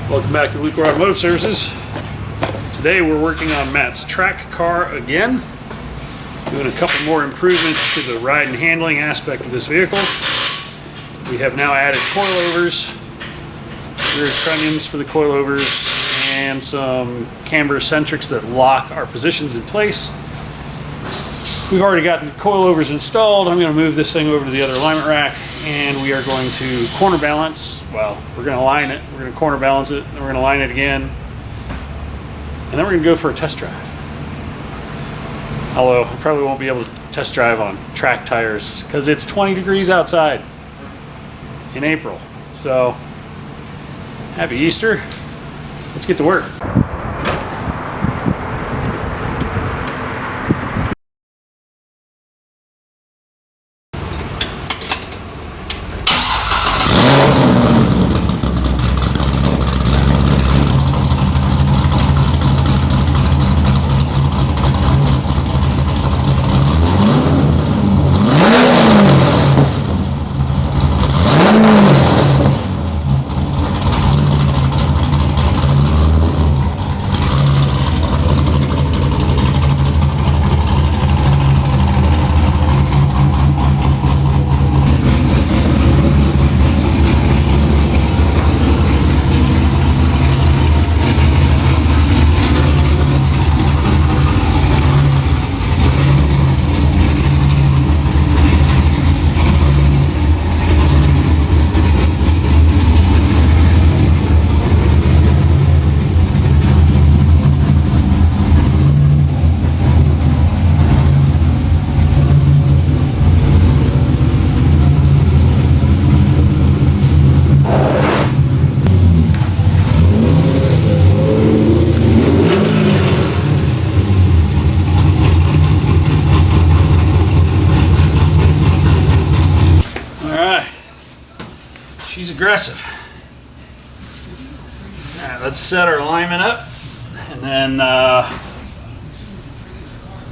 Welcome back to Lucore Automotive Services. Today we're working on Matt's track car again, doing a couple more improvements to the ride and handling aspect of this vehicle. We have now added coilovers, rear trunnions for the coilovers, and some camber eccentrics that lock our positions in place. We've already got the coilovers installed. I'm going to move this thing over to the other alignment rack, and we are going to corner balance. Well, we're going to line it, we're going to corner balance it, then we're going to line it again, and then we're going to go for a test drive. Although I probably won't be able to test drive on track tires because it's 20 degrees outside in April. So, happy Easter. Let's get to work. She's aggressive. All right, let's set our alignment up, and then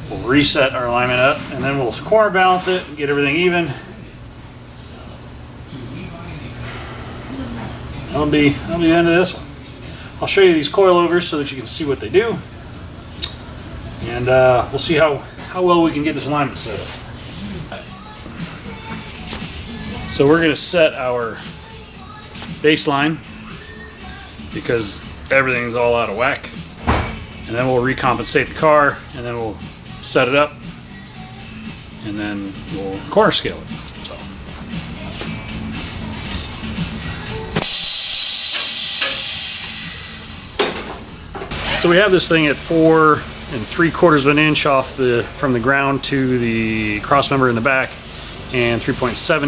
we'll reset our alignment up, and then we'll corner balance it and get everything even. That'll be the end of this one. I'll show you these coilovers so that you can see what they do, and we'll see how well we can get this alignment set up. So we're going to set our baseline because everything's all out of whack, and then we'll recompensate the car, and then we'll set it up, and then we'll corner scale it. So we have this thing at 4 3/4 of an inch off from the ground to the cross member in the back, and 3.75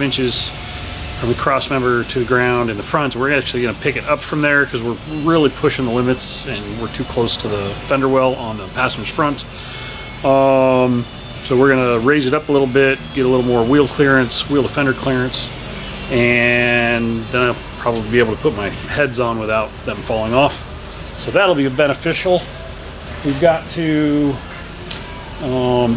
inches from the cross member to the ground in the front. We're actually going to pick it up from there because we're really pushing the limits and we're too close to the fender well on the passenger's front. So we're going to raise it up a little bit, get a little more wheel to fender clearance, and then I'll probably be able to put my heads on without them falling off. So that'll be beneficial. We've got to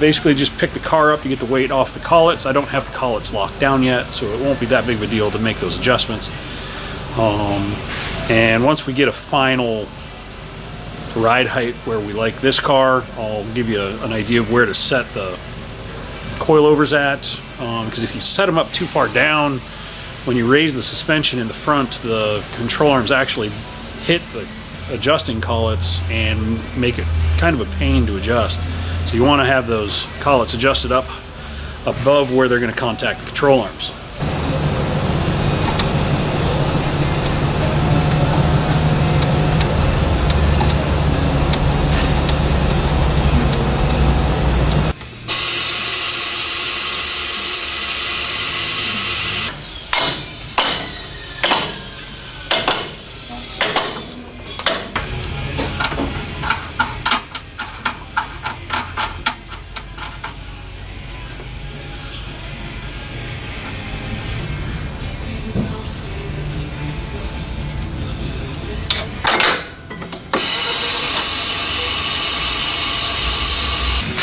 basically just pick the car up to get the weight off the collets. I don't have the collets locked down yet, so it won't be that big of a deal to make those adjustments. And once we get a final ride height where we like this car, I'll give you an idea of where to set the coilovers at, because if you set them up too far down, when you raise the suspension in the front, the control arms actually hit the adjusting collets and make it kind of a pain to adjust. So you want to have those collets adjusted up above where they're going to contact the control arms.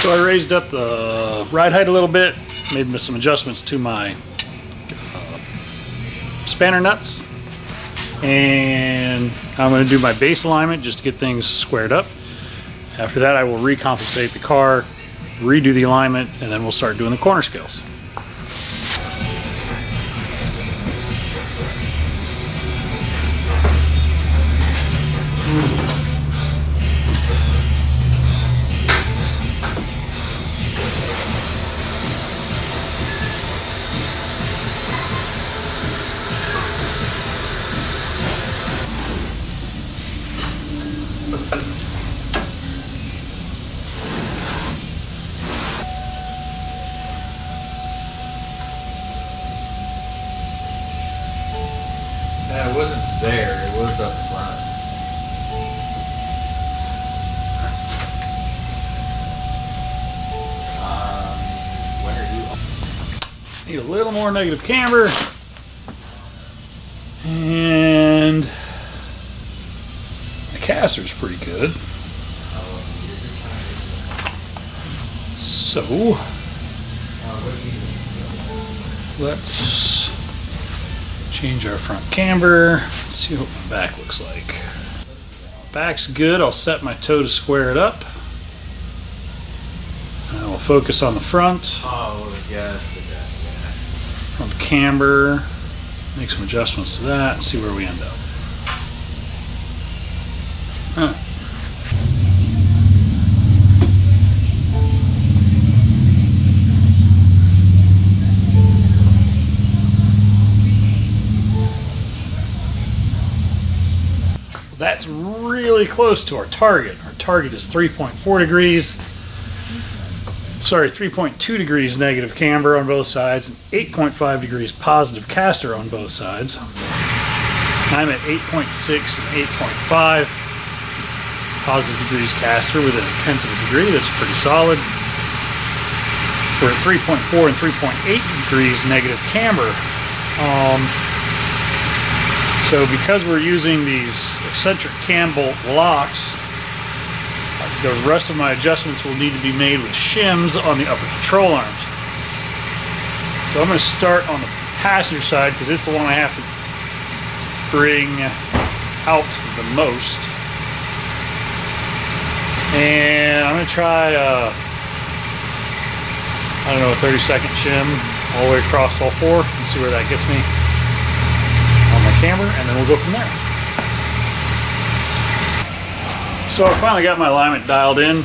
So I raised up the ride height a little bit, made some adjustments to my spanner nuts. And I'm going to do my base alignment just to get things squared up. After that, I will recompensate the car, redo the alignment, and then we'll start doing the corner scales. Yeah, it wasn't there, it was up front. When are you? Need a little more negative camber. And the caster's pretty good. So let's change our front camber. Let's see what my back looks like. Back's good. I'll set my toe to square it up. I will focus on the front. Oh, yes, Front camber. Make some adjustments to that and see where we end up. Huh. That's really close to our target. Our target is 3.4 degrees. Sorry, 3.2 degrees negative camber on both sides and 8.5 degrees positive caster on both sides. I'm at 8.6 and 8.5 positive degrees caster within 1/10 of a degree. That's pretty solid. We're at 3.4 and 3.8 degrees negative camber. So because we're using these eccentric cam bolt locks, the rest of my adjustments will need to be made with shims on the upper control arms. So I'm going to start on the passenger side because it's the one I have to bring out the most. And I'm going to try, I don't know, a 30-second shim all the way across all four and see where that gets me on my camber, and then we'll go from there. So I finally got my alignment dialed in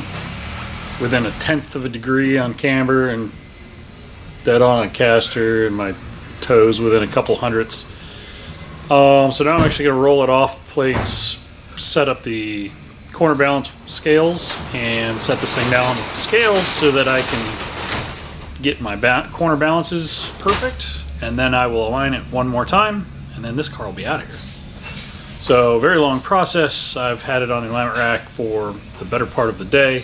within 1/10 of a degree on camber and dead on caster, and my toes within a couple hundredths. So now I'm actually going to roll it off plates, set up the corner balance scales, and set this thing down with the scales so that I can get my corner balances perfect, and then I will align it one more time, and then this car will be out of here. So very long process. I've had it on the alignment rack for the better part of the day,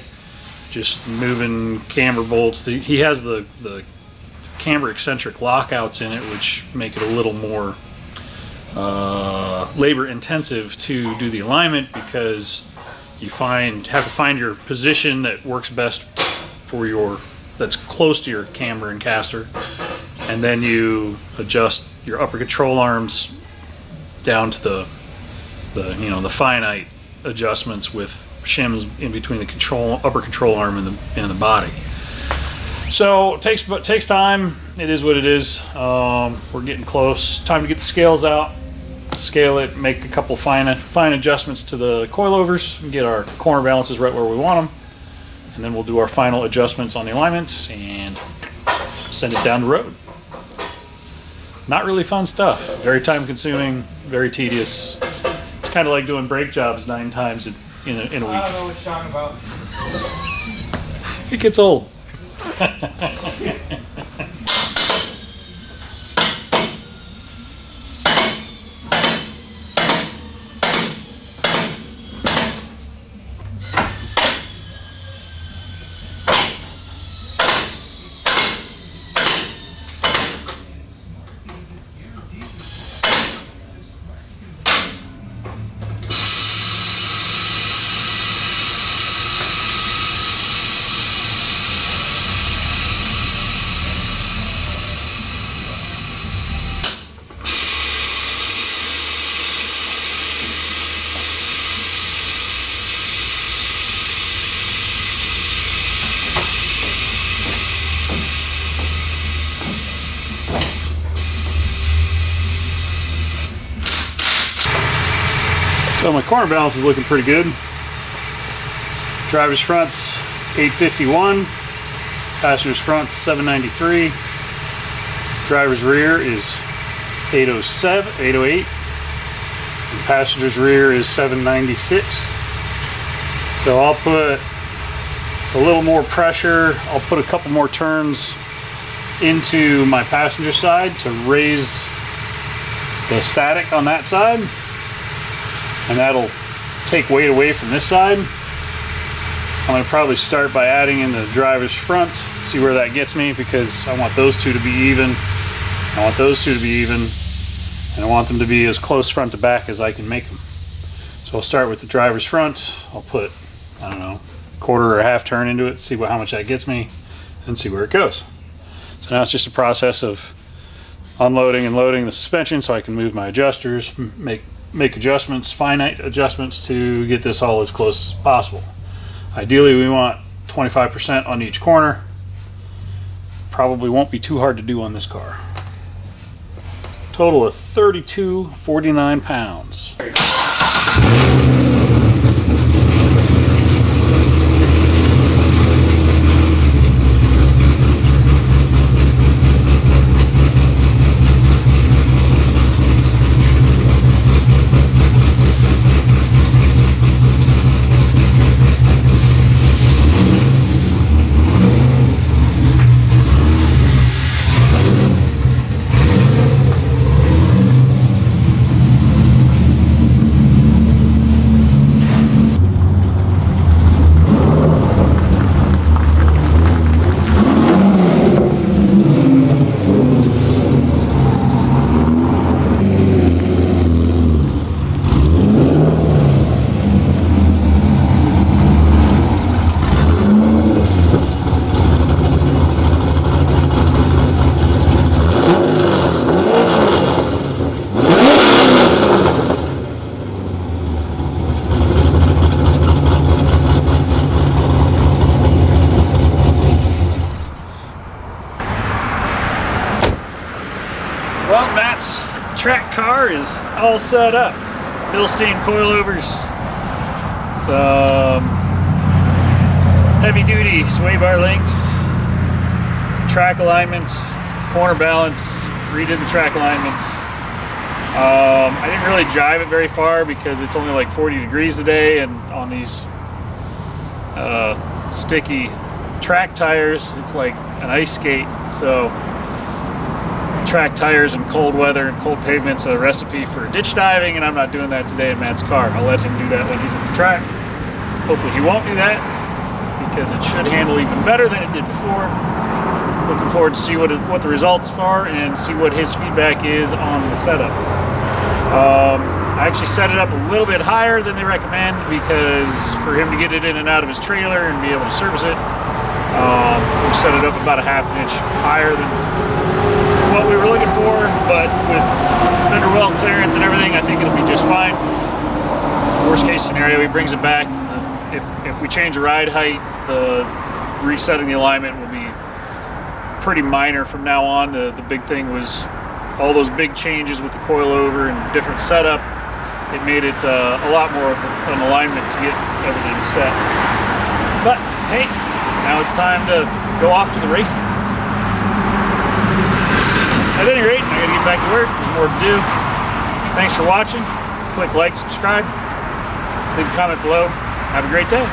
just moving camber bolts. He has the camber eccentric lockouts in it, which make it a little more labor intensive to do the alignment, because you have to find your position that works best for that's close to your camber and caster, and then you adjust your upper control arms down to the finite adjustments with shims in between the upper control arm and the body. So it takes time. It is what it is. We're getting close. Time to get the scales out, scale it, make a couple fine adjustments to the coilovers, and get our corner balances right where we want them, and then we'll do our final adjustments on the alignment and send it down the road. Not really fun stuff. Very time consuming, very tedious. It's kind of like doing brake jobs 9 times in a week. I don't know what you're talking about. It gets old. So my corner balance is looking pretty good. Driver's front's 851, passenger's front's 793, driver's rear is 807, 808, and passenger's rear is 796. So I'll put a little more pressure, I'll put a couple more turns into my passenger side to raise the static on that side, and that'll take weight away from this side. I'm going to probably start by adding in the driver's front, see where that gets me, because I want those two to be even, I want those two to be even, and I want them to be as close front to back as I can make them. So I'll start with the driver's front. I'll put, I don't know, quarter or a half turn into it, see how much that gets me, and see where it goes. So now it's just a process of unloading and loading the suspension so I can move my adjusters, make adjustments, finite adjustments to get this all as close as possible. Ideally we want 25% on each corner. Probably won't be too hard to do on this car. Total of 3249 pounds. Well, Matt's track car is all set up. Bilstein coilovers, some heavy duty sway bar links, track alignment, corner balance, redid the track alignment. I didn't really drive it very far because it's only like 40 degrees today, and on these sticky track tires, it's like an ice skate. So track tires in cold weather and cold pavements a recipe for ditch diving, and I'm not doing that today in Matt's car. I'll let him do that when he's at the track. Hopefully he won't do that, because it should handle even better than it did before. Looking forward to see what the results are and see what his feedback is on the setup. I actually set it up a little bit higher than they recommend, because for him to get it in and out of his trailer and be able to service it, we set it up about a half an inch higher than what we were looking for, but with fender well clearance and everything, I think it'll be just fine. Worst case scenario, he brings it back. If we change the ride height, the resetting the alignment will be pretty minor from now on. The big thing was all those big changes with the coilover and different setup. It made it a lot more of an alignment to get everything set. But hey, now it's time to go off to the races. At any rate, I gotta get back to work. There's more to do. Thanks for watching. Click like, subscribe, leave a comment below. Have a great day.